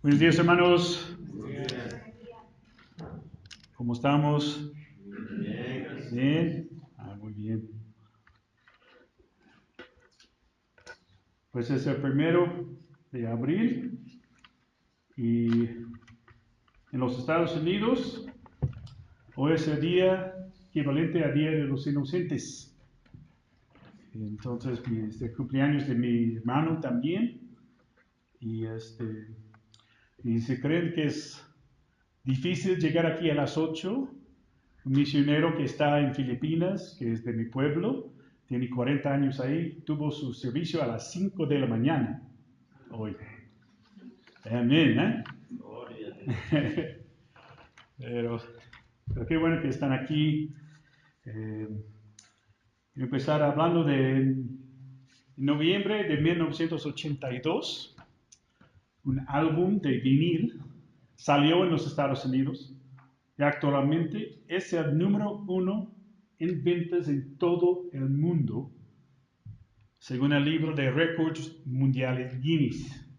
Buenos días, hermanos. ¿Cómo estamos? Bien. Muy bien. Pues es el 1 de abril y en los Estados Unidos hoy es el día equivalente al Día de los Inocentes. Entonces, es el cumpleaños de mi hermano también. Y si creen que es difícil llegar aquí a las 8, un misionero que está en Filipinas, que es de mi pueblo, tiene 40 años ahí, tuvo su servicio a las 5 de la mañana hoy. Amén, ¿eh? pero, qué bueno que están aquí. Empezar hablando de noviembre de 1982, un álbum de vinil salió en los Estados Unidos y actualmente es el número 1 en ventas en todo el mundo, según el libro de récords mundiales Guinness.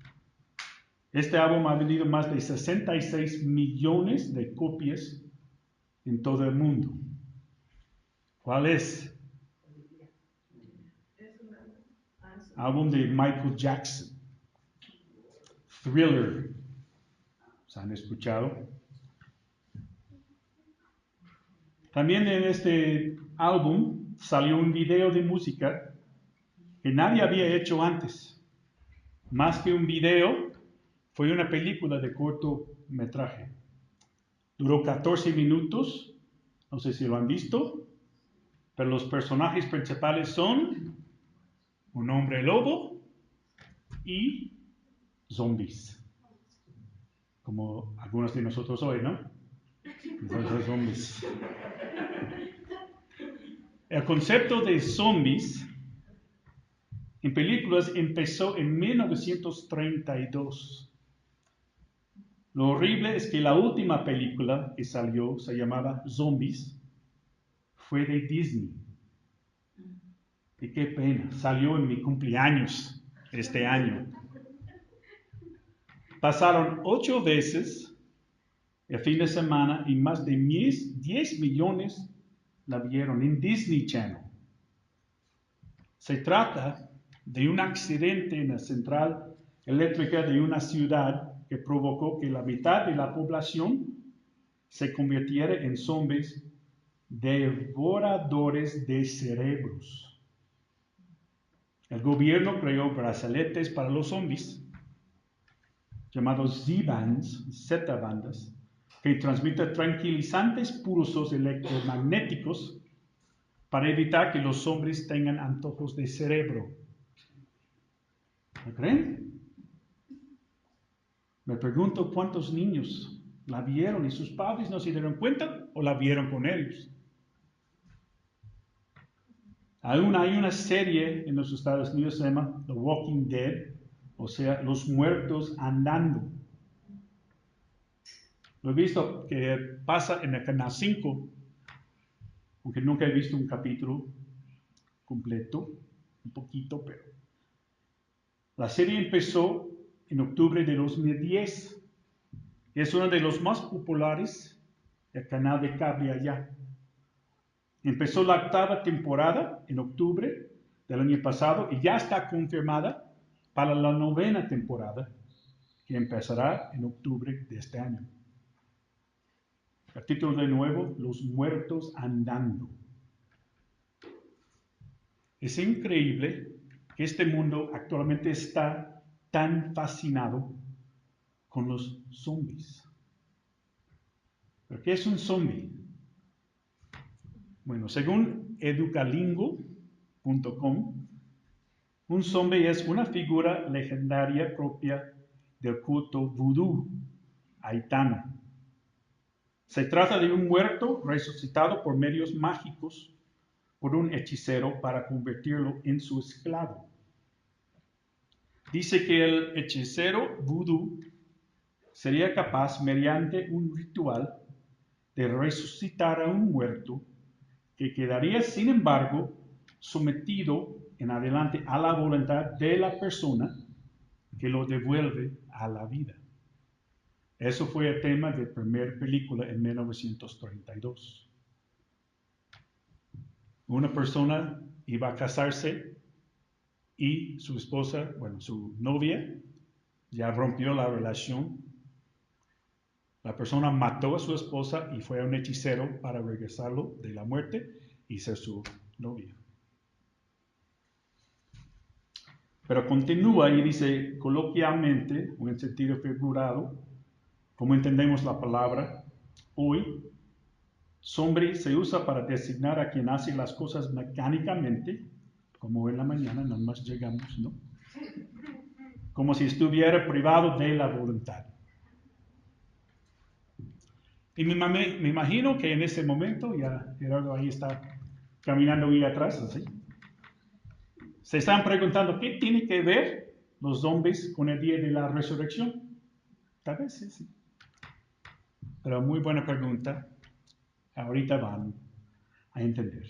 Este álbum ha vendido más de 66 millones de copias en todo el mundo. ¿Cuál es? Álbum de Michael Jackson. Thriller. ¿Se han escuchado? También en este álbum salió un video de música que nadie había hecho antes. Más que un video, fue una película de cortometraje. Duró 14 minutos, no sé si lo han visto, pero los personajes principales son un hombre lobo y zombies. Como algunos de nosotros hoy, ¿no? Entonces, zombies. El concepto de zombies en películas empezó en 1932. Lo horrible es que la última película que salió, se llamaba Zombies, fue de Disney. Y qué pena, salió en mi cumpleaños este año. Pasaron 8 veces el fin de semana y más de 10 millones la vieron en Disney Channel. Se trata de un accidente en la central eléctrica de una ciudad que provocó que la mitad de la población se convirtiera en zombies devoradores de cerebros. El gobierno creó brazaletes para los zombies, llamados Z-bandas, que transmiten tranquilizantes pulsos electromagnéticos para evitar que los zombies tengan antojos de cerebro. ¿Me creen? Me pregunto cuántos niños la vieron y sus padres no se dieron cuenta o la vieron con ellos. Aún hay una serie en los Estados Unidos que se llama The Walking Dead, o sea, los muertos andando. Lo he visto que pasa en el Canal 5, aunque nunca he visto un capítulo completo, un poquito, pero la serie empezó en octubre de 2010. Es uno de los más populares del canal de cable allá. Empezó la 8ª temporada en octubre del año pasado y ya está confirmada para la 9ª temporada, que empezará en octubre de este año. El título de nuevo, Los muertos andando. Es increíble que este mundo actualmente está tan fascinado con los zombies. ¿Pero qué es un zombie? Bueno, según educalingo.com, un zombie es una figura legendaria propia del culto vudú haitiano. Se trata de un muerto resucitado por medios mágicos por un hechicero para convertirlo en su esclavo. Dice que el hechicero vudú sería capaz, mediante un ritual, de resucitar a un muerto que quedaría, sin embargo, sometido en adelante a la voluntad de la persona que lo devuelve a la vida. Eso fue el tema de la primera película en 1932. Una persona iba a casarse y su esposa, bueno, su novia, ya rompió la relación. La persona mató a su esposa y fue a un hechicero para regresarlo de la muerte y ser su novia. Pero continúa y dice, coloquialmente, o en sentido figurado, como entendemos la palabra, hoy, zombie se usa para designar a quien hace las cosas mecánicamente, como en la mañana, nada más llegamos, ¿no? Como si estuviera privado de la voluntad. Y me imagino que en ese momento, ya Gerardo ahí está caminando ahí atrás, así. Se están preguntando, ¿qué tiene que ver los zombies con el día de la resurrección? Tal vez sí. Pero muy buena pregunta. Ahorita van a entender.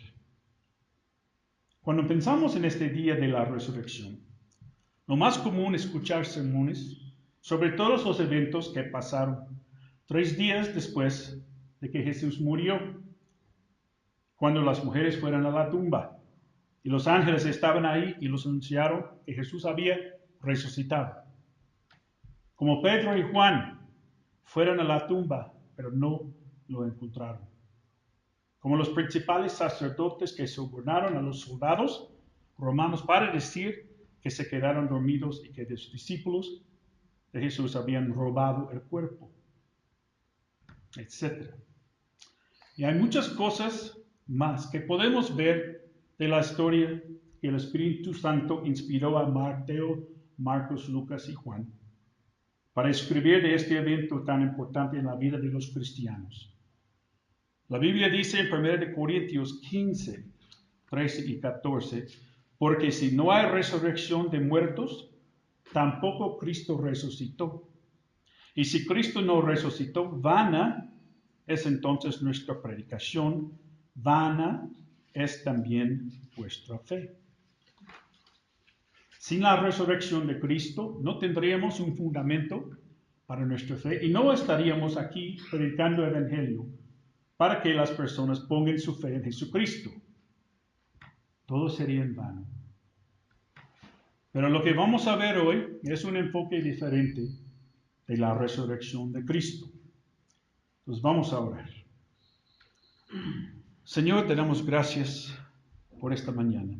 Cuando pensamos en este día de la resurrección, lo más común es escuchar sermones sobre todos los eventos que pasaron 3 días después de que Jesús murió, cuando las mujeres fueron a la tumba y los ángeles estaban ahí y los anunciaron que Jesús había resucitado. Como Pedro y Juan fueron a la tumba, pero no lo encontraron. Como los principales sacerdotes que sobornaron a los soldados romanos para decir que se quedaron dormidos y que los discípulos de Jesús habían robado el cuerpo, etc. Y hay muchas cosas más que podemos ver de la historia que el Espíritu Santo inspiró a Mateo, Marcos, Lucas y Juan para escribir de este evento tan importante en la vida de los cristianos. La Biblia dice en 1 Corintios 15, 13 y 14, porque si no hay resurrección de muertos, tampoco Cristo resucitó. Y si Cristo no resucitó, vana es entonces nuestra predicación, vana es también vuestra fe. Sin la resurrección de Cristo, no tendríamos un fundamento para nuestra fe y no estaríamos aquí predicando el Evangelio para que las personas pongan su fe en Jesucristo. Todo sería en vano. Pero lo que vamos a ver hoy es un enfoque diferente de la resurrección de Cristo. Entonces vamos a orar. Señor, te damos gracias por esta mañana,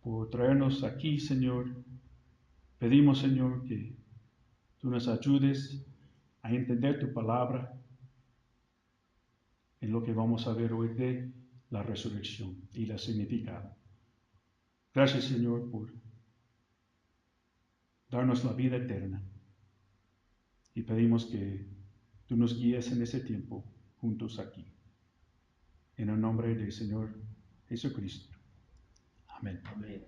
por traernos aquí, Señor. Pedimos, Señor, que tú nos ayudes a entender tu palabra en lo que vamos a ver hoy de la resurrección y el significado. Gracias, Señor, por darnos la vida eterna. Y pedimos que tú nos guíes en ese tiempo juntos aquí. En el nombre del Señor Jesucristo. Amén. Amén.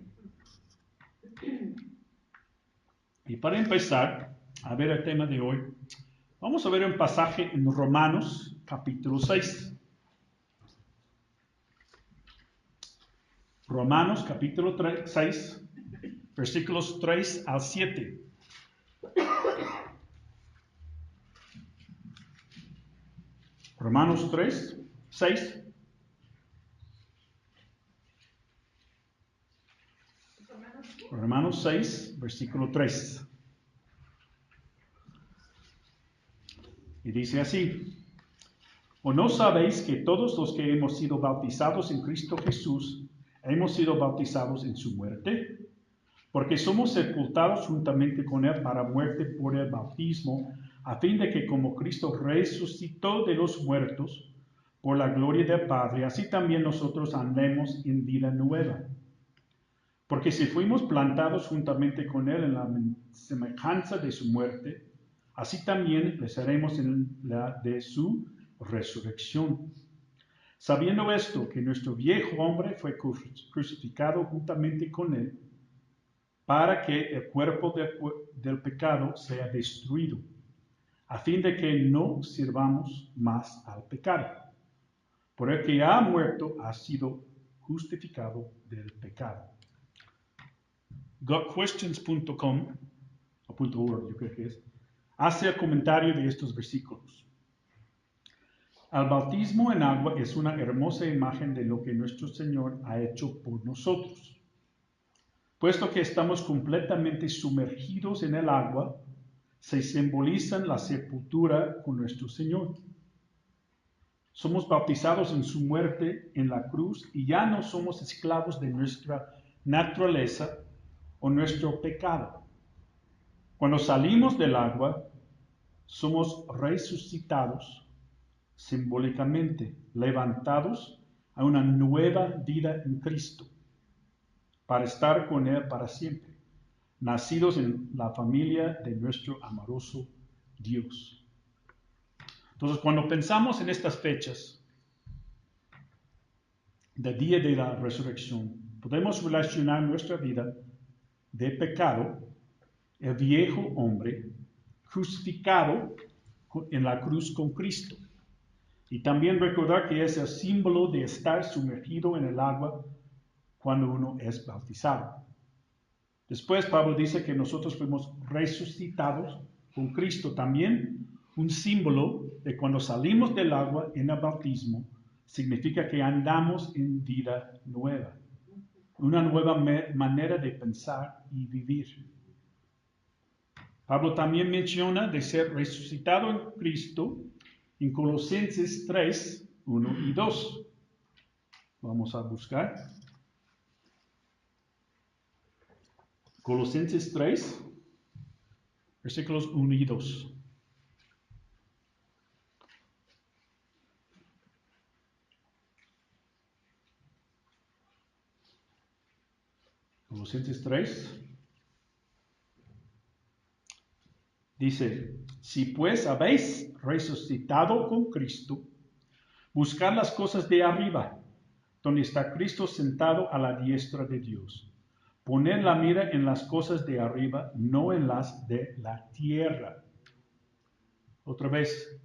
Y para empezar a ver el tema de hoy, vamos a ver un pasaje en Romanos capítulo 6. Romanos capítulo 6, versículos 3 al 7. Romanos 3, 6. Romanos 6, versículo 3. Y dice así: ¿O no sabéis que todos los que hemos sido bautizados en Cristo Jesús, hemos sido bautizados en su muerte? Porque somos sepultados juntamente con él para muerte por el bautismo, a fin de que como Cristo resucitó de los muertos por la gloria del Padre, así también nosotros andemos en vida nueva. Porque si fuimos plantados juntamente con él en la semejanza de su muerte, así también le seremos en la de su resurrección. Sabiendo esto, que nuestro viejo hombre fue crucificado juntamente con él, para que el cuerpo del pecado sea destruido, a fin de que no sirvamos más al pecado. Por el que ha muerto ha sido justificado del pecado. Gotquestions.com, o .org, yo creo que es, hace el comentario de estos versículos. El bautismo en agua es una hermosa imagen de lo que nuestro Señor ha hecho por nosotros. Puesto que estamos completamente sumergidos en el agua, se simbolizan la sepultura con nuestro Señor. Somos bautizados en su muerte en la cruz y ya no somos esclavos de nuestra naturaleza o nuestro pecado. Cuando salimos del agua, somos resucitados, simbólicamente levantados a una nueva vida en Cristo, para estar con Él para siempre, nacidos en la familia de nuestro amoroso Dios. Entonces, cuando pensamos en estas fechas del día de la resurrección, podemos relacionar nuestra vida de pecado, el viejo hombre, crucificado en la cruz con Cristo. Y también recordar que es el símbolo de estar sumergido en el agua cuando uno es bautizado. Después Pablo dice que nosotros fuimos resucitados con Cristo, también un símbolo de cuando salimos del agua en el bautismo, significa que andamos en vida nueva, una nueva manera de pensar y vivir. Pablo también menciona de ser resucitado en Cristo en Colosenses 3, 1 y 2. Vamos a buscar. Colosenses 3, versículos 1 y 2. Colosenses 3. Dice, si pues habéis resucitado con Cristo, buscad las cosas de arriba, donde está Cristo sentado a la diestra de Dios. Poned la mira en las cosas de arriba, no en las de la tierra. Otra vez,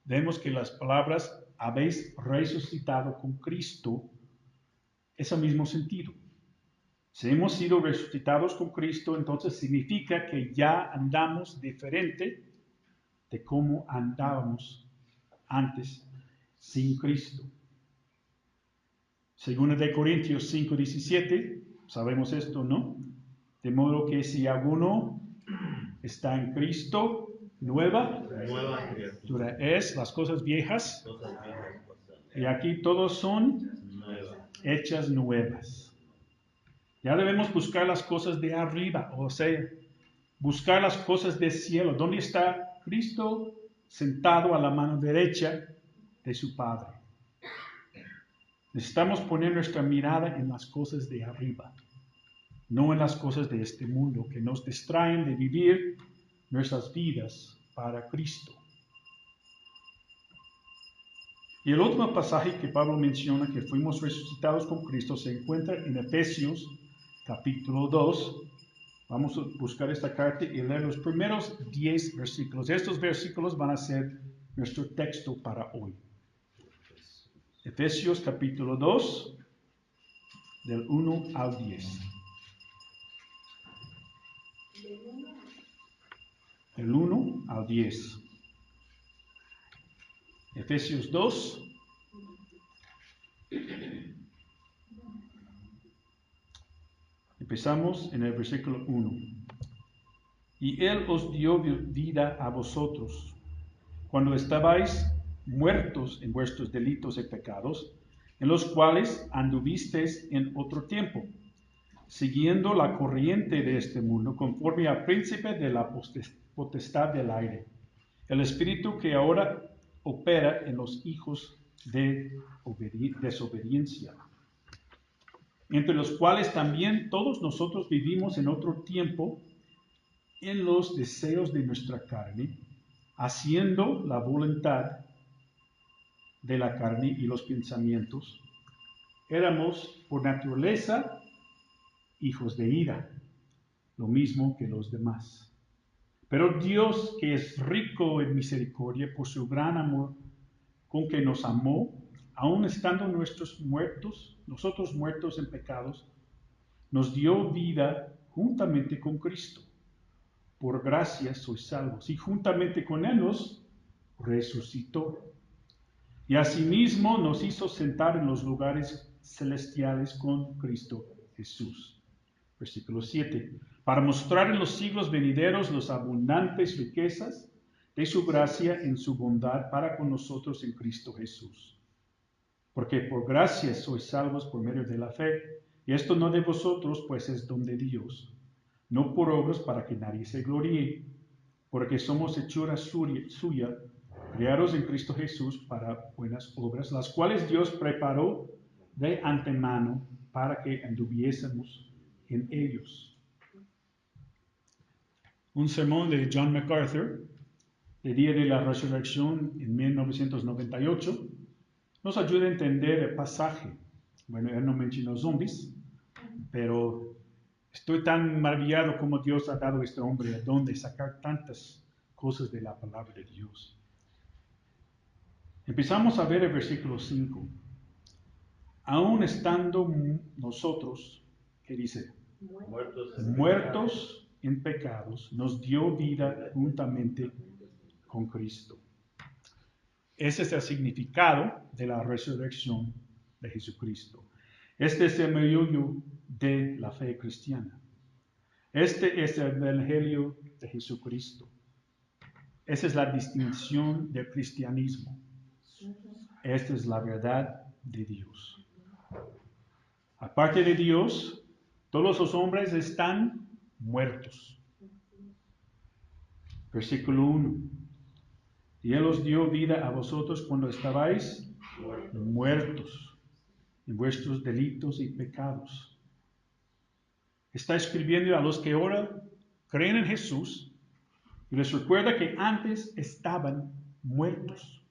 vemos que las palabras habéis resucitado con Cristo es el mismo sentido. Si hemos sido resucitados con Cristo, entonces significa que ya andamos diferente de cómo andábamos antes sin Cristo. Según de Corintios 5:17, sabemos esto, ¿no? De modo que si alguno está en Cristo, nueva criatura es, las cosas viejas, y aquí todos son hechas nuevas. Ya debemos buscar las cosas de arriba, o sea, buscar las cosas del cielo. ¿Dónde está Cristo sentado a la mano derecha de su Padre? Necesitamos poner nuestra mirada en las cosas de arriba, no en las cosas de este mundo que nos distraen de vivir nuestras vidas para Cristo. Y el último pasaje que Pablo menciona, que fuimos resucitados con Cristo, se encuentra en Efesios capítulo 2. Vamos a buscar esta carta y leer los primeros 10 versículos. Estos versículos van a ser nuestro texto para hoy. Efesios capítulo 2, del 1 al 10. Del 1 al 10. Efesios 2. Empezamos en el versículo 1. Y Él os dio vida a vosotros, cuando estabais muertos en vuestros delitos y pecados, en los cuales anduvisteis en otro tiempo, siguiendo la corriente de este mundo, conforme al príncipe de la potestad del aire, el espíritu que ahora opera en los hijos de desobediencia, entre los cuales también todos nosotros vivimos en otro tiempo en los deseos de nuestra carne, haciendo la voluntad de la carne y los pensamientos. Éramos por naturaleza hijos de ira, lo mismo que los demás. Pero Dios, que es rico en misericordia por su gran amor con que nos amó, aun estando nosotros muertos en pecados, nos dio vida juntamente con Cristo. por gracia sois salvos, y juntamente con Él nos resucitó. Y asimismo nos hizo sentar en los lugares celestiales con Cristo Jesús. Versículo 7. Para mostrar en los siglos venideros las abundantes riquezas de su gracia en su bondad para con nosotros en Cristo Jesús. Porque por gracia sois salvos por medio de la fe, y esto no de vosotros, pues es don de Dios, no por obras para que nadie se gloríe, porque somos hechura suya, creados en Cristo Jesús para buenas obras, las cuales Dios preparó de antemano para que anduviésemos en ellos. Un sermón de John MacArthur, el día de la resurrección en 1998, nos ayuda a entender el pasaje. Bueno, él no mencionó zombies, pero estoy tan maravillado como Dios ha dado a este hombre el don de sacar tantas cosas de la palabra de Dios. Empezamos a ver el versículo 5. Aún estando nosotros, ¿qué dice? Muertos en pecados, nos dio vida juntamente con Cristo. Ese es el significado de la resurrección de Jesucristo. Este es el meollo de la fe cristiana. Este es el evangelio de Jesucristo. Esa es la distinción del cristianismo. Esta es la verdad de Dios. Aparte de Dios, todos los hombres están muertos. Versículo 1. Y Él os dio vida a vosotros cuando estabais muertos en vuestros delitos y pecados. Está escribiendo a los que ahora creen en Jesús y les recuerda que antes estaban muertos,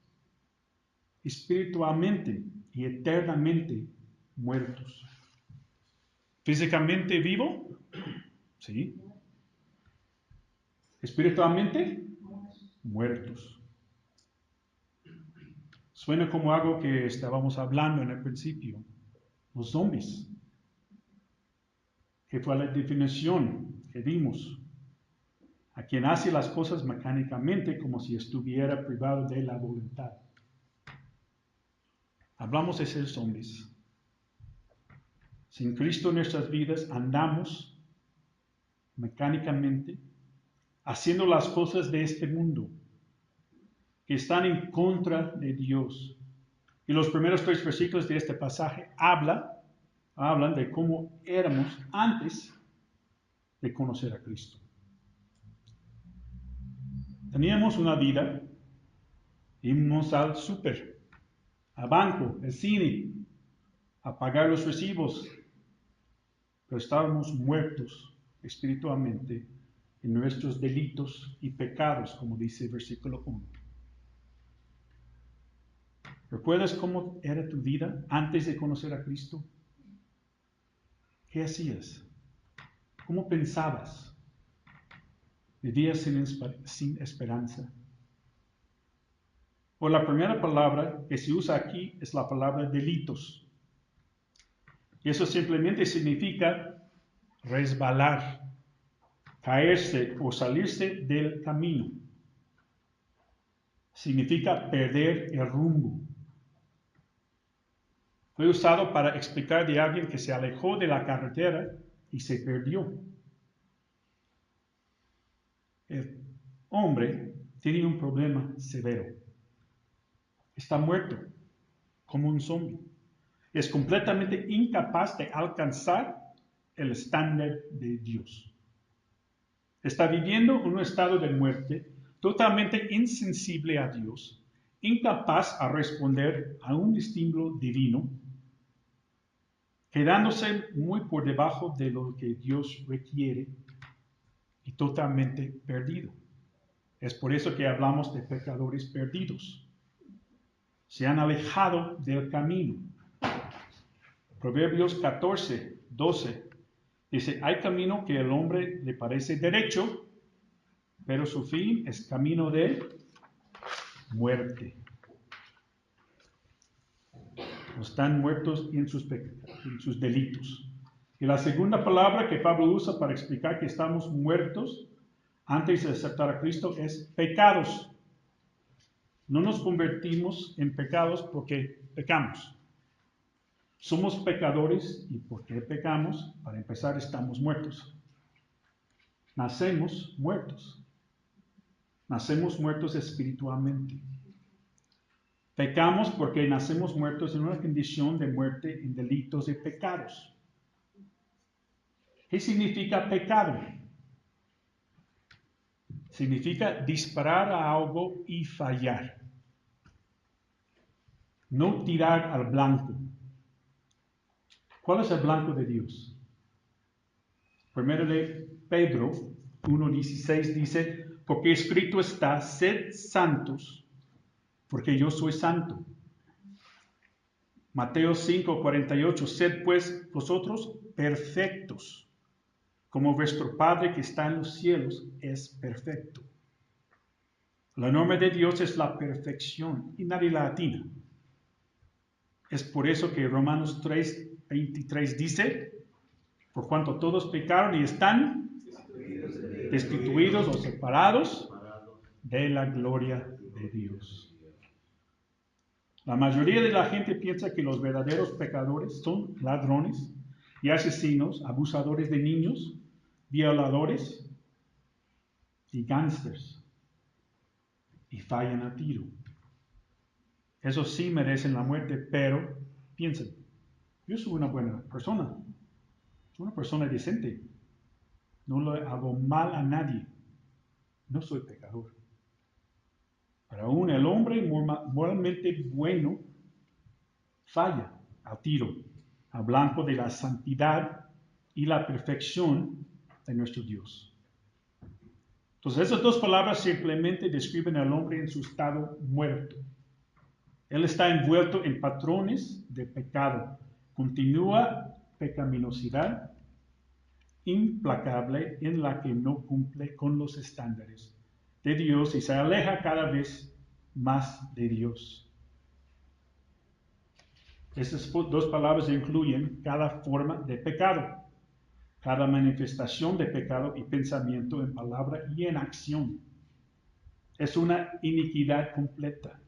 espiritualmente y eternamente muertos. ¿Físicamente vivo? Sí. Espiritualmente muertos. Suena como algo que estábamos hablando en el principio. Los zombies. Que fue la definición que dimos. A quien hace las cosas mecánicamente como si estuviera privado de la voluntad. Hablamos de ser zombies. Sin Cristo en nuestras vidas andamos mecánicamente haciendo las cosas de este mundo que están en contra de Dios. Y los primeros 3 versículos de este pasaje hablan de cómo éramos antes de conocer a Cristo. Teníamos una vida, íbamos al súper, al banco, al cine, a pagar los recibos, pero estábamos muertos espiritualmente en nuestros delitos y pecados, como dice el versículo 1. ¿Recuerdas cómo era tu vida antes de conocer a Cristo? ¿Qué hacías? ¿Cómo pensabas? ¿Vivías sin esperanza? O la primera palabra que se usa aquí es la palabra delitos. Y eso simplemente significa resbalar, caerse o salirse del camino. Significa perder el rumbo. Fue usado para explicar de alguien que se alejó de la carretera y se perdió. El hombre tiene un problema severo. Está muerto, como un zombie. Es completamente incapaz de alcanzar el estándar de Dios. Está viviendo un estado de muerte totalmente insensible a Dios, incapaz a responder a un estímulo divino, quedándose muy por debajo de lo que Dios requiere y totalmente perdido. Es por eso que hablamos de pecadores perdidos. Se han alejado del camino. Proverbios 14:12 dice, hay camino que al hombre le parece derecho, pero su fin es camino de muerte. Están muertos en sus delitos. Y la segunda palabra que Pablo usa para explicar que estamos muertos antes de aceptar a Cristo es pecados. No nos convertimos en pecados porque pecamos. Somos pecadores y porque pecamos, para empezar, estamos muertos. Nacemos muertos. Nacemos muertos espiritualmente. Pecamos porque nacemos muertos en una condición de muerte en delitos y pecados. ¿Qué significa pecado? Significa disparar a algo y fallar. No tirar al blanco. ¿Cuál es el blanco de Dios? Primero de Pedro 1:16 dice, porque escrito está, sed santos, porque yo soy santo. Mateo 5:48, sed pues vosotros perfectos, como vuestro Padre que está en los cielos es perfecto. La norma de Dios es la perfección y nadie la atina. Es por eso que Romanos 3:23 dice, por cuanto todos pecaron y están destituidos o separados de la gloria de Dios. La mayoría de la gente piensa que los verdaderos pecadores son ladrones y asesinos, abusadores de niños, violadores y gángsters. Y fallan a tiro. Esos sí merecen la muerte, pero piensen, yo soy una buena persona, soy una persona decente, no le hago mal a nadie, no soy pecador. Pero aún el hombre moralmente bueno falla al tiro, al blanco de la santidad y la perfección de nuestro Dios. Entonces esas dos palabras simplemente describen al hombre en su estado muerto. Él está envuelto en patrones de pecado, continúa pecaminosidad implacable en la que no cumple con los estándares de Dios y se aleja cada vez más de Dios. Estas dos palabras incluyen cada forma de pecado, cada manifestación de pecado y pensamiento en palabra y en acción. Es una iniquidad completa,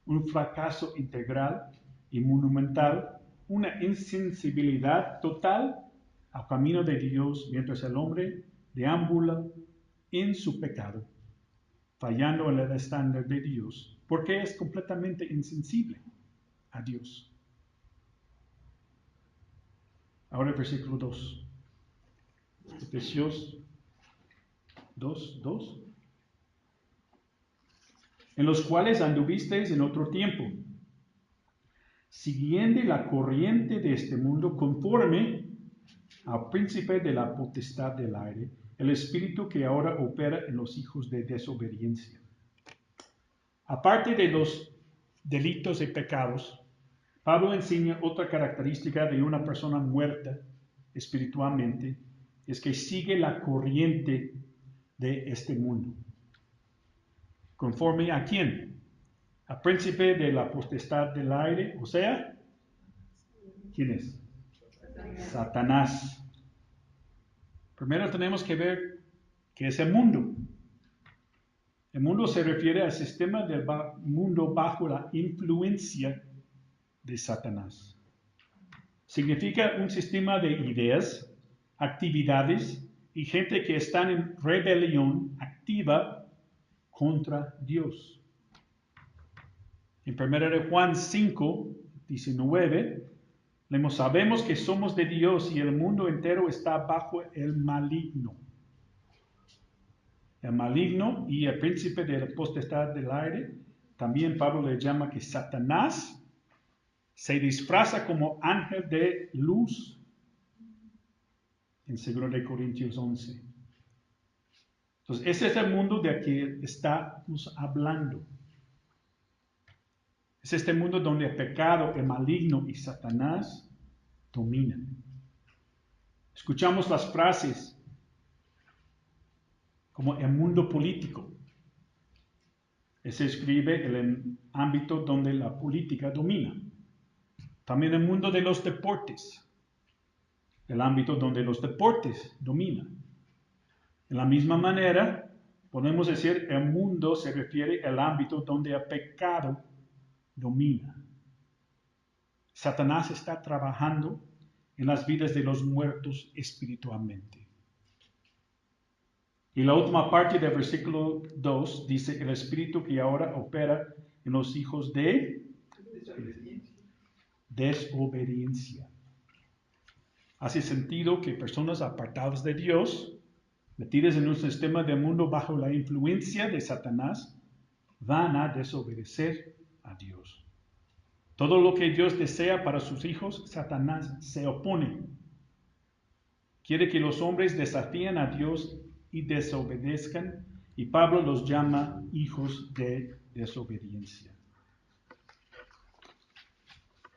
un fracaso integral y monumental, una insensibilidad total al camino de Dios mientras el hombre deambula en su pecado, fallando en el estándar de Dios, porque es completamente insensible a Dios. Ahora el versículo 2. Efesios 2:2. En los cuales anduvisteis en otro tiempo, siguiendo la corriente de este mundo conforme al príncipe de la potestad del aire, el espíritu que ahora opera en los hijos de desobediencia. Aparte de los delitos y pecados, Pablo enseña otra característica de una persona muerta espiritualmente, es que sigue la corriente de este mundo. ¿Conforme a quién? Al príncipe de la potestad del aire, o sea, ¿quién es? Satanás. Primero tenemos que ver qué es el mundo. El mundo se refiere al sistema del mundo bajo la influencia de Satanás. Significa un sistema de ideas, actividades y gente que están en rebelión activa contra Dios. En 1 Juan 5:19, leemos, sabemos que somos de Dios y el mundo entero está bajo el maligno. El maligno y el príncipe de la potestad del aire, también Pablo le llama que Satanás se disfraza como ángel de luz en 2 Corintios 11. Entonces, ese es el mundo de que estamos hablando. Es este mundo donde el pecado, el maligno y Satanás dominan. Escuchamos las frases como el mundo político. Se escribe en el ámbito donde la política domina. También el mundo de los deportes, el ámbito donde los deportes dominan. De la misma manera, podemos decir, el mundo se refiere al ámbito donde el pecado domina. Satanás está trabajando en las vidas de los muertos espiritualmente. Y la última parte del versículo 2 dice, el espíritu que ahora opera en los hijos de desobediencia. Hace sentido que personas apartadas de Dios, metidas en un sistema de mundo bajo la influencia de Satanás, van a desobedecer a Dios. Todo lo que Dios desea para sus hijos, Satanás se opone. Quiere que los hombres desafíen a Dios y desobedezcan, y Pablo los llama hijos de desobediencia.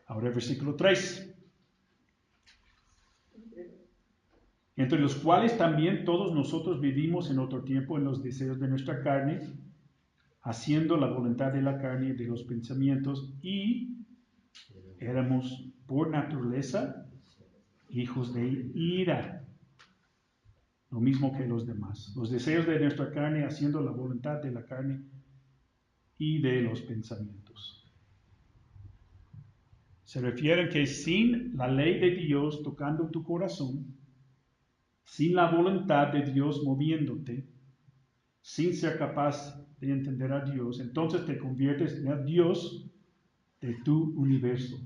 Ahora el versículo 3. Entre los cuales también todos nosotros vivimos en otro tiempo en los deseos de nuestra carne, haciendo la voluntad de la carne y de los pensamientos, y éramos por naturaleza hijos de ira, lo mismo que los demás. Los deseos de nuestra carne, haciendo la voluntad de la carne y de los pensamientos. Se refiere que sin la ley de Dios tocando tu corazón, sin la voluntad de Dios moviéndote, sin ser capaz de entender a Dios, entonces te conviertes en el Dios de tu universo.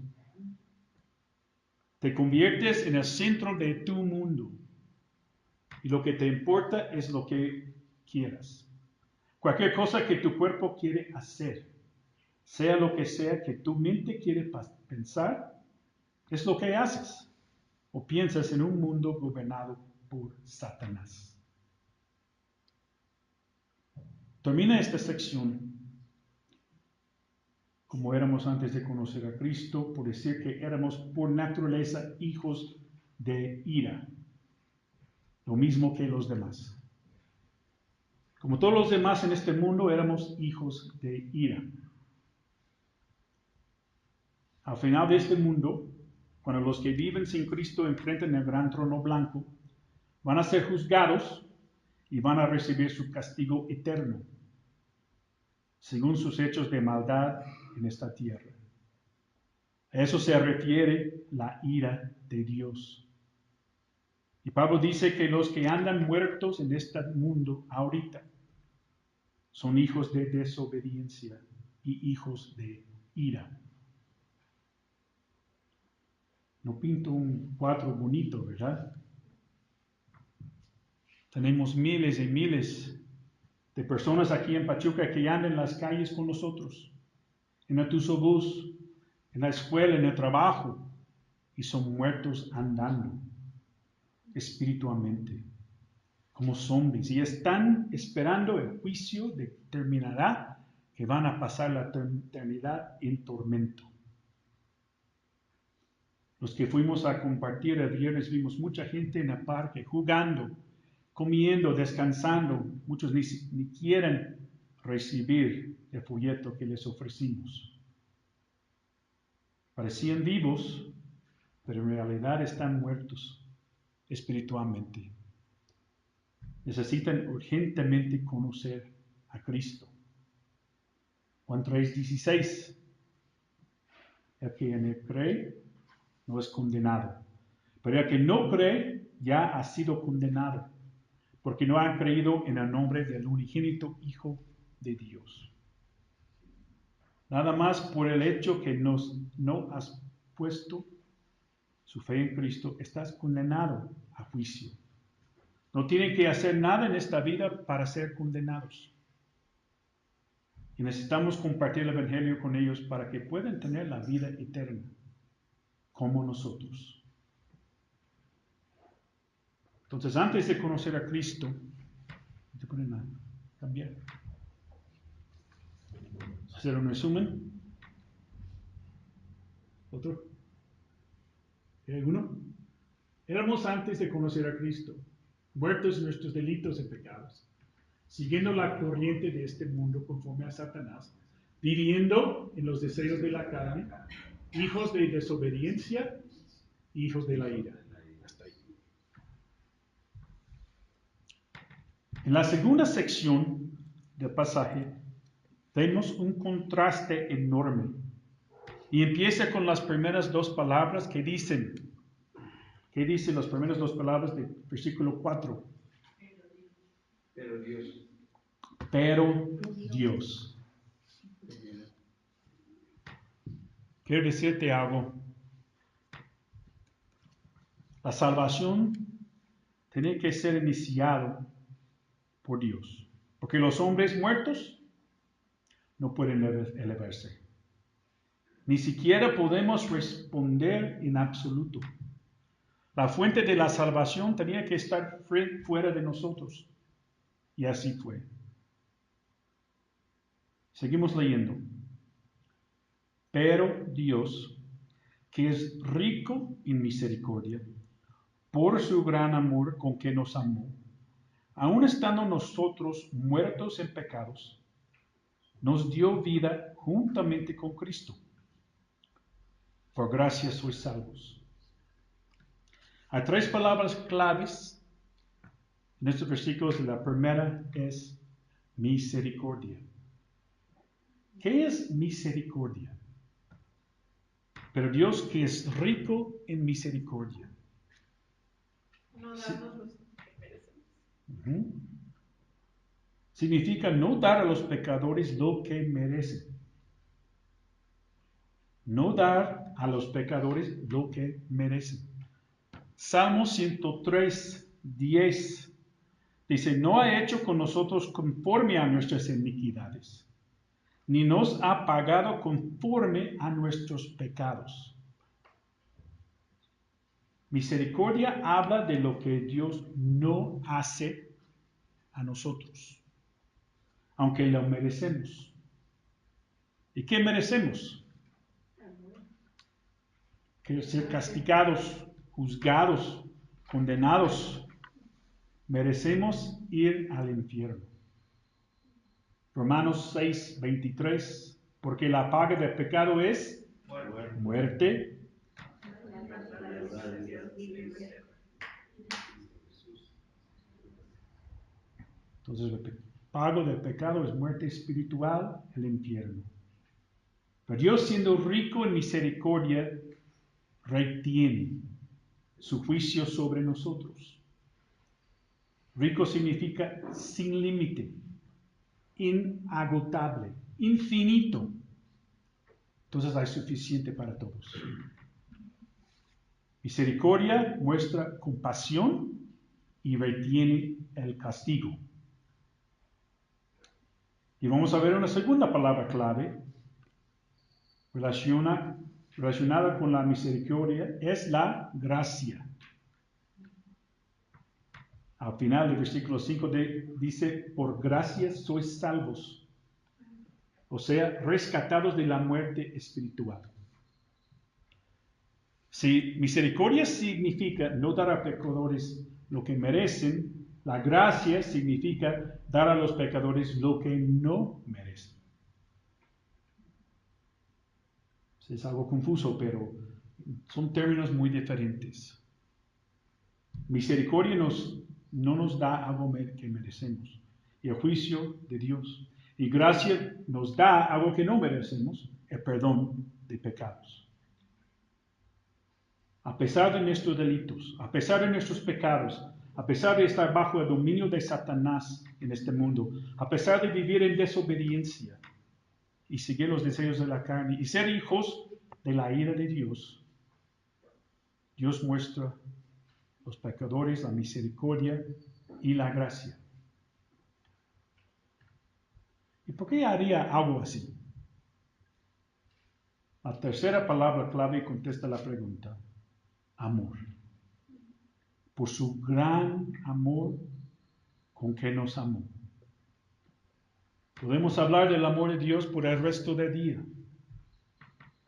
Te conviertes en el centro de tu mundo. Y lo que te importa es lo que quieras. Cualquier cosa que tu cuerpo quiere hacer, sea lo que sea que tu mente quiere pensar, es lo que haces. O piensas en un mundo gobernado por Satanás. Termina esta sección, como éramos antes de conocer a Cristo, por decir que éramos por naturaleza hijos de ira, lo mismo que los demás. Como todos los demás en este mundo, éramos hijos de ira. Al final de este mundo, cuando los que viven sin Cristo enfrenten el gran trono blanco, van a ser juzgados y van a recibir su castigo eterno, según sus hechos de maldad en esta tierra. A eso se refiere la ira de Dios. Y Pablo dice que los que andan muertos en este mundo ahorita son hijos de desobediencia y hijos de ira. No pinto un cuadro bonito, ¿verdad? Tenemos miles y miles de personas aquí en Pachuca que andan en las calles con nosotros, en el autobús, en la escuela, en el trabajo, y son muertos andando espiritualmente, como zombies, y están esperando el juicio determinará que van a pasar la eternidad en tormento. Los que fuimos a compartir el viernes vimos mucha gente en el parque jugando, comiendo, descansando. Muchos ni quieren recibir el folleto que les ofrecimos. Parecían vivos, pero en realidad están muertos espiritualmente. Necesitan urgentemente conocer a Cristo. Juan 3:16. El que en él cree no es condenado, pero el que no cree ya ha sido condenado, porque no han creído en el nombre del unigénito Hijo de Dios. Nada más por el hecho que no has puesto su fe en Cristo, estás condenado a juicio. No tienen que hacer nada en esta vida para ser condenados. Y necesitamos compartir el Evangelio con ellos para que puedan tener la vida eterna, como nosotros. Entonces, antes de conocer a Cristo, te ponen a cambiar. Hacer un resumen. ¿Otro? ¿Hay alguno? Éramos antes de conocer a Cristo, muertos en nuestros delitos y pecados, siguiendo la corriente de este mundo conforme a Satanás, viviendo en los deseos de la carne, hijos de desobediencia, hijos de la ira. Hasta ahí. En la segunda sección del pasaje vemos un contraste enorme. Y empieza con las primeras dos palabras que dicen. ¿Qué dicen las primeras dos palabras del versículo 4? Pero Dios. Pero Dios. Quiero decirte algo. La salvación tiene que ser iniciada por Dios. Porque los hombres muertos no pueden elevarse. Ni siquiera podemos responder en absoluto. La fuente de la salvación tenía que estar fuera de nosotros. Y así fue. Seguimos leyendo. Pero Dios, que es rico en misericordia, por su gran amor con que nos amó, aun estando nosotros muertos en pecados, nos dio vida juntamente con Cristo. Por gracia sois salvos. Hay tres palabras claves en estos versículos y la primera es misericordia. ¿Qué es misericordia? Pero Dios que es rico en misericordia. No darnos lo que merecemos. Uh-huh. Significa no dar a los pecadores lo que merecen. No dar a los pecadores lo que merecen. Salmo 103, 10 dice, no ha hecho con nosotros conforme a nuestras iniquidades, ni nos ha pagado conforme a nuestros pecados. Misericordia habla de lo que Dios no hace a nosotros, aunque lo merecemos. ¿Y qué merecemos? Que ser castigados, juzgados, condenados. Merecemos ir al infierno. Romanos 6, 23, porque la paga del pecado es muerte. Entonces el pago del pecado es muerte espiritual, el infierno. Pero Dios, siendo rico en misericordia, retiene su juicio sobre nosotros. Rico significa sin límite, inagotable, infinito. Entonces hay suficiente para todos. Misericordia muestra compasión y retiene el castigo. Y vamos a ver una segunda palabra clave relacionada con la misericordia, es la gracia. Al final del versículo 5 dice, por gracia sois salvos, o sea, rescatados de la muerte espiritual. Si misericordia significa no dar a pecadores lo que merecen, la gracia significa dar a los pecadores lo que no merecen. Es algo confuso, pero son términos muy diferentes. Misericordia no nos da algo que merecemos, y el juicio de Dios. Y gracia nos da algo que no merecemos, el perdón de pecados. A pesar de nuestros delitos, a pesar de nuestros pecados, a pesar de estar bajo el dominio de Satanás en este mundo, a pesar de vivir en desobediencia y seguir los deseos de la carne y ser hijos de la ira de Dios, Dios muestra los pecadores la misericordia y la gracia. ¿Y por qué haría algo así? La tercera palabra clave contesta la pregunta: amor. Por su gran amor con que nos amó. Podemos hablar del amor de Dios por el resto del día.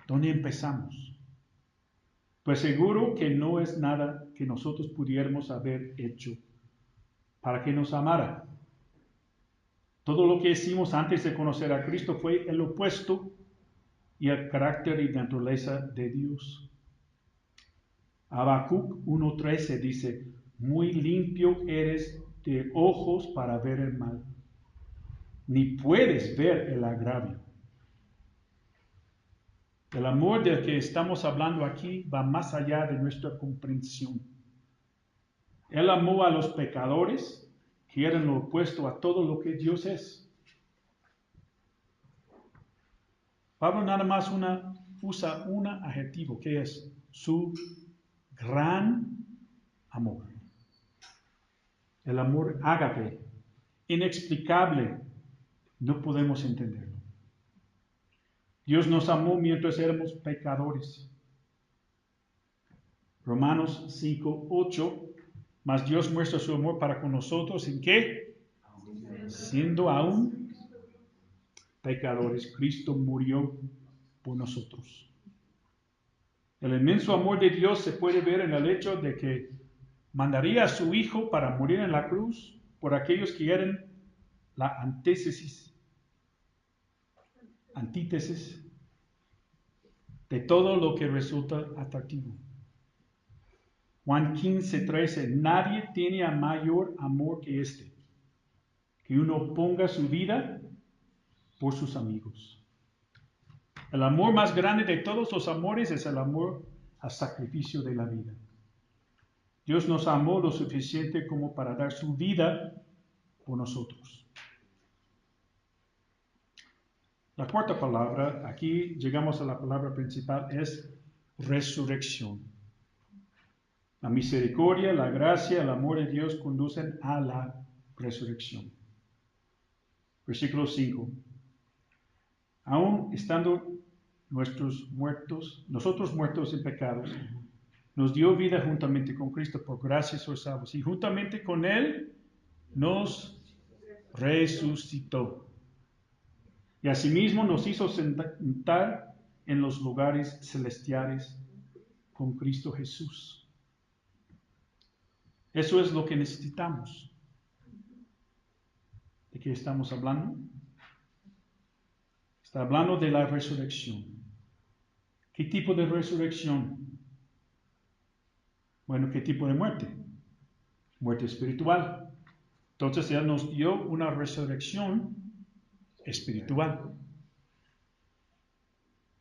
¿Dónde empezamos? Pues seguro que no es nada que nosotros pudiéramos haber hecho para que nos amara. Todo lo que hicimos antes de conocer a Cristo fue el opuesto y el carácter y naturaleza de Dios. Habacuc 1:13 dice, muy limpio eres de ojos para ver el mal, ni puedes ver el agravio. El amor del que estamos hablando aquí va más allá de nuestra comprensión. Él amó a los pecadores, que eran lo opuesto a todo lo que Dios es. Pablo nada más usa un adjetivo, que es su gran amor. El amor ágape, inexplicable, no podemos entenderlo. Dios nos amó mientras éramos pecadores. Romanos 5:8, mas Dios muestra su amor para con nosotros ¿en qué? Siendo aún pecadores, Cristo murió por nosotros. El inmenso amor de Dios se puede ver en el hecho de que mandaría a su Hijo para morir en la cruz por aquellos que eran la antítesis de todo lo que resulta atractivo. Juan 15:13, nadie tiene a mayor amor que este, que uno ponga su vida por sus amigos. El amor más grande de todos los amores es el amor al sacrificio de la vida. Dios nos amó lo suficiente como para dar su vida por nosotros. La cuarta palabra, aquí llegamos a la palabra principal, es resurrección. La misericordia, la gracia, el amor de Dios conducen a la resurrección. Versículo 5. Aún estando nosotros muertos en pecados, nos dio vida juntamente con Cristo, por gracia sois salvos, y juntamente con Él nos resucitó. Y asimismo nos hizo sentar en los lugares celestiales con Cristo Jesús. Eso es lo que necesitamos. ¿De qué estamos hablando? Está hablando de la resurrección. ¿Qué tipo de resurrección? Bueno, ¿qué tipo de muerte? Muerte espiritual. Entonces Él nos dio una resurrección espiritual.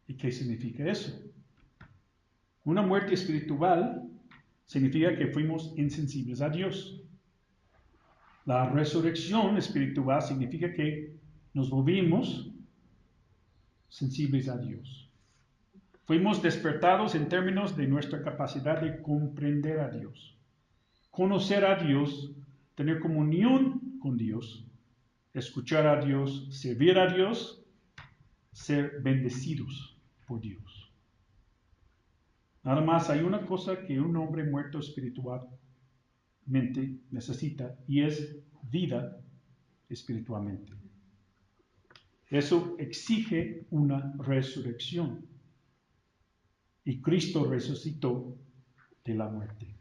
¿Y qué significa eso? Una muerte espiritual significa que fuimos insensibles a Dios. La resurrección espiritual significa que nos volvimos sensibles a Dios. Fuimos despertados en términos de nuestra capacidad de comprender a Dios, conocer a Dios, tener comunión con Dios, escuchar a Dios, servir a Dios, ser bendecidos por Dios. Nada más hay una cosa que un hombre muerto espiritualmente necesita y es vida espiritualmente. Eso exige una resurrección. Y Cristo resucitó de la muerte.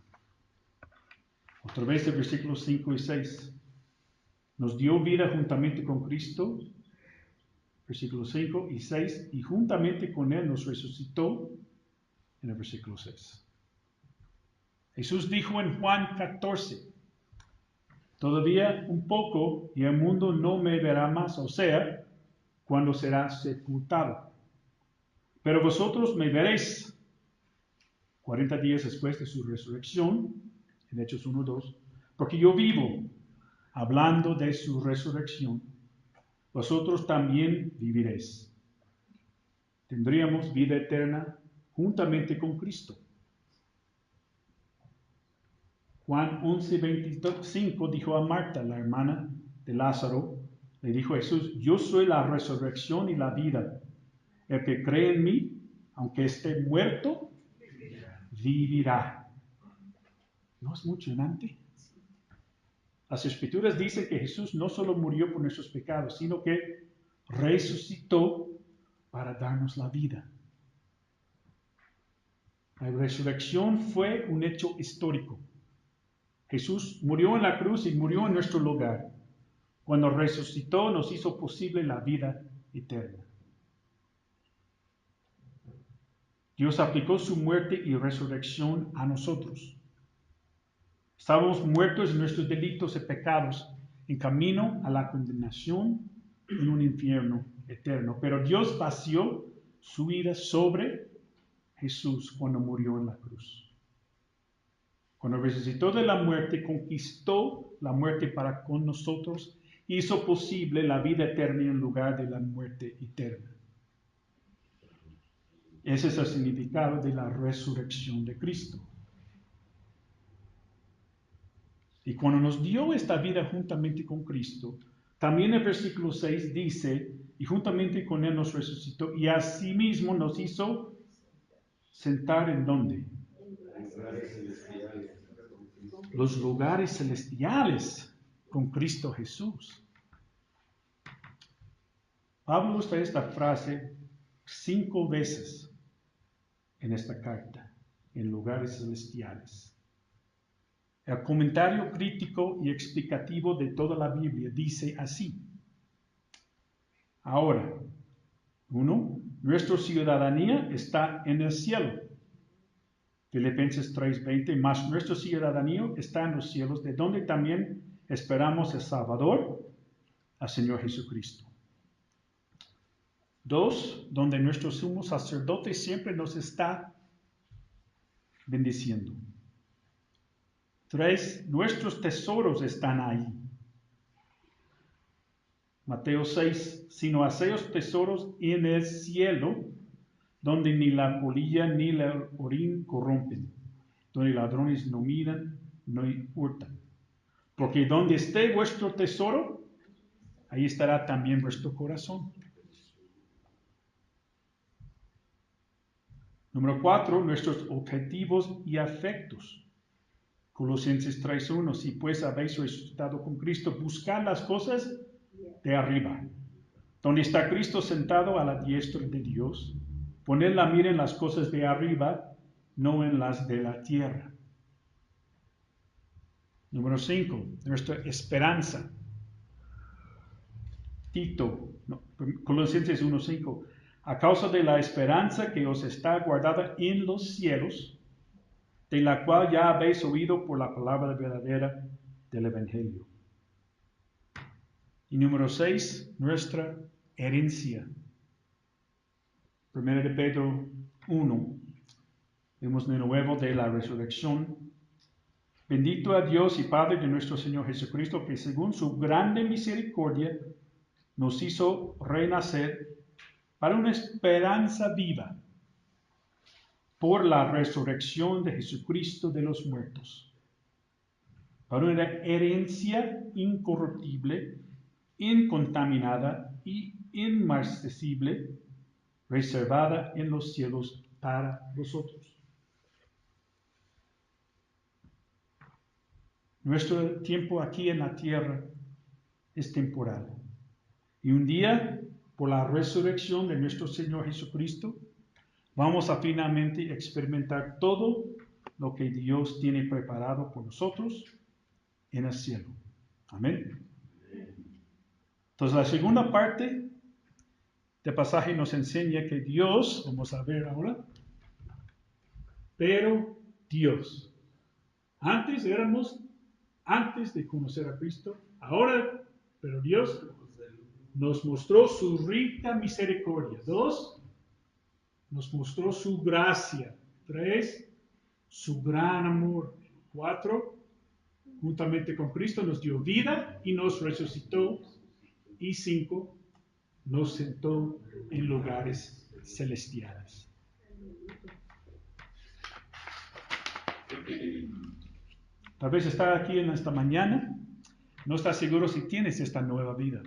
Otra vez el versículos 5 y 6. Nos dio vida juntamente con Cristo, versículos 5 y 6, y juntamente con Él nos resucitó en el versículo 6. Jesús dijo en Juan 14, todavía un poco y el mundo no me verá más, o sea, cuando será sepultado. Pero vosotros me veréis 40 días después de su resurrección, en Hechos 1:2, porque yo vivo hablando de su resurrección, vosotros también viviréis. Tendríamos vida eterna juntamente con Cristo. Juan 11:25 dijo a Marta, la hermana de Lázaro, le dijo a Jesús, yo soy la resurrección y la vida. El que cree en mí, aunque esté muerto, vivirá. ¿No es emocionante? Las Escrituras dicen que Jesús no solo murió por nuestros pecados, sino que resucitó para darnos la vida. La resurrección fue un hecho histórico. Jesús murió en la cruz y murió en nuestro lugar. Cuando resucitó nos hizo posible la vida eterna. Dios aplicó su muerte y resurrección a nosotros. Estábamos muertos en nuestros delitos y pecados, en camino a la condenación en un infierno eterno. Pero Dios vació su ira sobre Jesús cuando murió en la cruz. Cuando resucitó de la muerte, conquistó la muerte para con nosotros, hizo posible la vida eterna en lugar de la muerte eterna. Ese es el significado de la resurrección de Cristo. Y cuando nos dio esta vida juntamente con Cristo, también el versículo 6 dice, y juntamente con Él nos resucitó, y asimismo nos hizo sentar ¿en dónde? Los lugares celestiales con Cristo Jesús. Pablo usa esta frase 5 veces en esta carta, en lugares celestiales. El comentario crítico y explicativo de toda la Biblia dice así. Ahora, 1. Nuestra ciudadanía está en el cielo. Filipenses 3:20, mas nuestro ciudadanía está en los cielos, de donde también esperamos el Salvador, al Señor Jesucristo. 2, donde nuestro sumo sacerdote siempre nos está bendiciendo. 3, nuestros tesoros están ahí. Mateo 6, sino hacéos tesoros en el cielo, donde ni la polilla ni el orín corrompen, donde ladrones no miran, no hurtan. Porque donde esté vuestro tesoro, ahí estará también vuestro corazón. Número 4, nuestros objetivos y afectos. Colosenses 3:1, si pues habéis resucitado con Cristo, buscad las cosas de arriba, donde está Cristo sentado a la diestra de Dios. Poned la mira en las cosas de arriba, no en las de la tierra. Número 5, nuestra esperanza. Colosenses 1:5, a causa de la esperanza que os está guardada en los cielos, de la cual ya habéis oído por la palabra verdadera del Evangelio. Y número 6, nuestra herencia. 1 de Pedro 1, vemos de nuevo de la resurrección. Bendito a Dios y Padre de nuestro Señor Jesucristo, que según su grande misericordia nos hizo renacer para una esperanza viva por la resurrección de Jesucristo de los muertos, para una herencia incorruptible, incontaminada y inmarcesible, reservada en los cielos para vosotros. Nuestro tiempo aquí en la tierra es temporal. Y un día, por la resurrección de nuestro Señor Jesucristo, vamos a finalmente experimentar todo lo que Dios tiene preparado por nosotros en el cielo. Amén. Entonces, la segunda parte del pasaje nos enseña que Dios, vamos a ver ahora, pero Dios. Antes de conocer a Cristo, ahora, pero Dios nos mostró su rica misericordia. 2, nos mostró su gracia. 3, su gran amor. 4, juntamente con Cristo nos dio vida y nos resucitó. Y 5, nos sentó en lugares celestiales. Tal vez está aquí en esta mañana, no estás seguro si tienes esta nueva vida.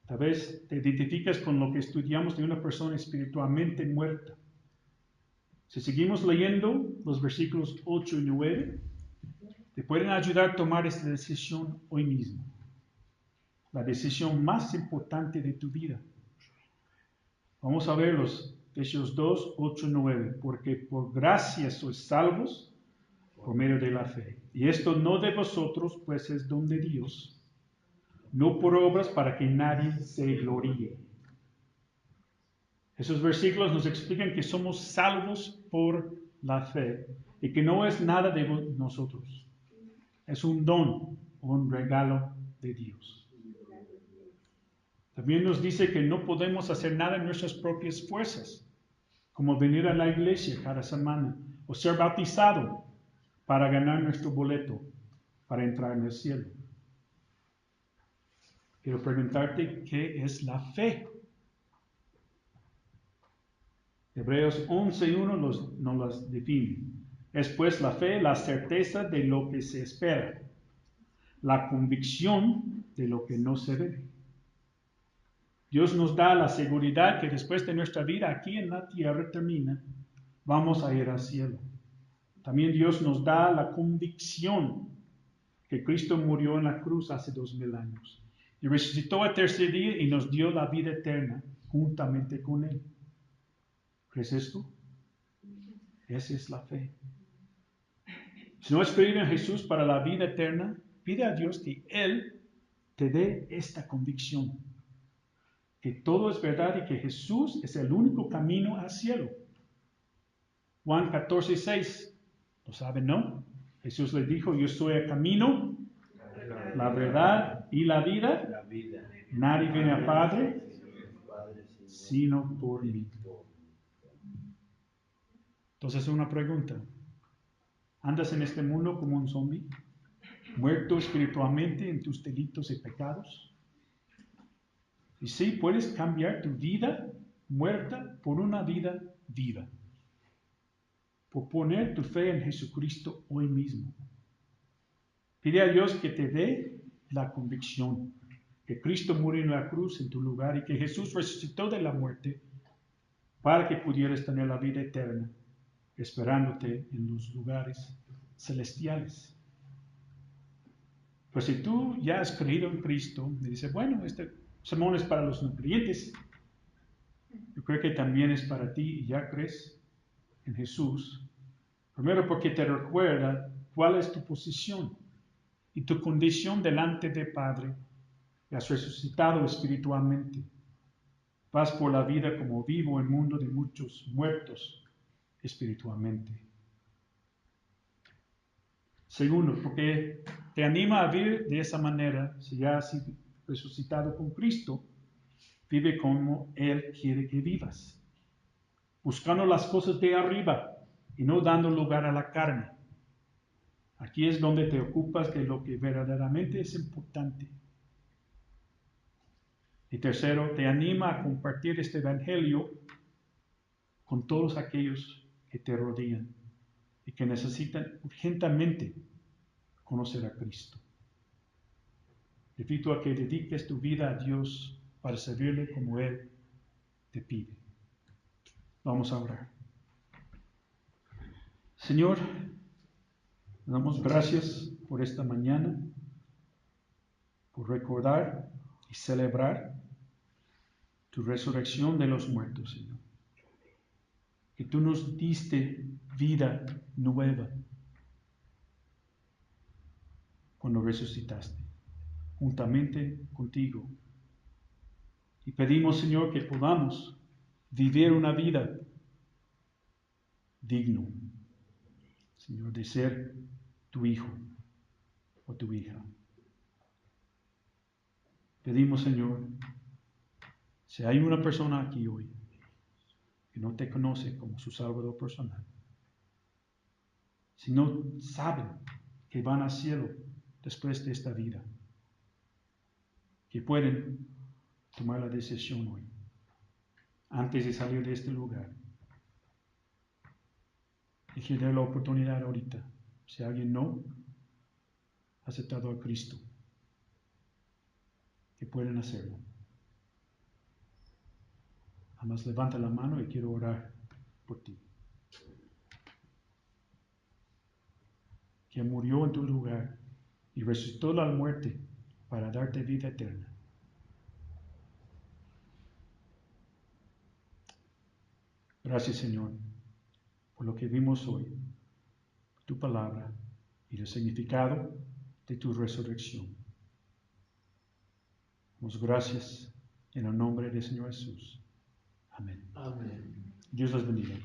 Tal vez te identificas con lo que estudiamos de una persona espiritualmente muerta. Si seguimos leyendo los versículos 8 y 9, te pueden ayudar a tomar esta decisión hoy mismo. La decisión más importante de tu vida. Vamos a ver los Efesios 2, 8 y 9. Porque por gracia sois salvos por medio de la fe. Y esto no de vosotros, pues es don de Dios, no por obras para que nadie se gloríe. Esos versículos nos explican que somos salvos por la fe y que no es nada de nosotros. Es un don, un regalo de Dios. También nos dice que no podemos hacer nada en nuestras propias fuerzas, como venir a la iglesia cada semana o ser bautizado para ganar nuestro boleto para entrar en el cielo. Quiero preguntarte, ¿qué es la fe? Hebreos 11:1 nos las define. Es pues la fe, la certeza de lo que se espera, la convicción de lo que no se ve. Dios nos da la seguridad que después de nuestra vida aquí en la tierra termina, vamos a ir al cielo. También Dios nos da la convicción que Cristo murió en la cruz hace 2000 años y resucitó al tercer día y nos dio la vida eterna juntamente con Él. ¿Crees esto? Esa es la fe. Si no has creído en Jesús para la vida eterna, pide a Dios que Él te dé esta convicción, que todo es verdad y que Jesús es el único camino al cielo. Juan 14:6, ¿lo saben, no? Jesús le dijo, yo soy el camino, la verdad y la vida. Nadie viene al Padre sino por mí. Entonces una pregunta. ¿Andas en este mundo como un zombie? ¿Muerto espiritualmente en tus delitos y pecados? Y sí, puedes cambiar tu vida muerta por una vida viva. Por poner tu fe en Jesucristo hoy mismo. Pide a Dios que te dé la convicción que Cristo murió en la cruz en tu lugar y que Jesús resucitó de la muerte para que pudieras tener la vida eterna, esperándote en los lugares celestiales. Pues si tú ya has creído en Cristo y dices, bueno, este sermón es para los no creyentes, yo creo que también es para ti y ya crees en Jesús. Primero porque te recuerda cuál es tu posición y tu condición delante del Padre. Has resucitado espiritualmente. Vas por la vida como vivo en mundo de muchos muertos espiritualmente. Segundo, porque te anima a vivir de esa manera. Si ya has sido resucitado con Cristo, vive como Él quiere que vivas. Buscando las cosas de arriba y no dando lugar a la carne. Aquí es donde te ocupas de lo que verdaderamente es importante. Y tercero, te anima a compartir este evangelio con todos aquellos que te rodean y que necesitan urgentemente conocer a Cristo. Te invito a que dediques tu vida a Dios para servirle como Él te pide. Vamos a orar. Señor, damos gracias por esta mañana, por recordar y celebrar tu resurrección de los muertos, Señor. Que tú nos diste vida nueva cuando resucitaste, juntamente contigo. Y pedimos, Señor, que podamos vivir una vida digno, Señor, de ser tu hijo o tu hija. Pedimos, Señor, si hay una persona aquí hoy que no te conoce como su Salvador personal, si no saben que van al cielo después de esta vida, que pueden tomar la decisión hoy, antes de salir de este lugar, y que dé la oportunidad ahorita, si alguien no ha aceptado a Cristo, que pueden hacerlo. Además, levanta la mano y quiero orar por ti. Que murió en tu lugar y resucitó de la muerte para darte vida eterna. Gracias, Señor, por lo que vimos hoy, tu palabra y el significado de tu resurrección. Damos gracias en el nombre del Señor Jesús. Amén. Amén. Dios los bendiga.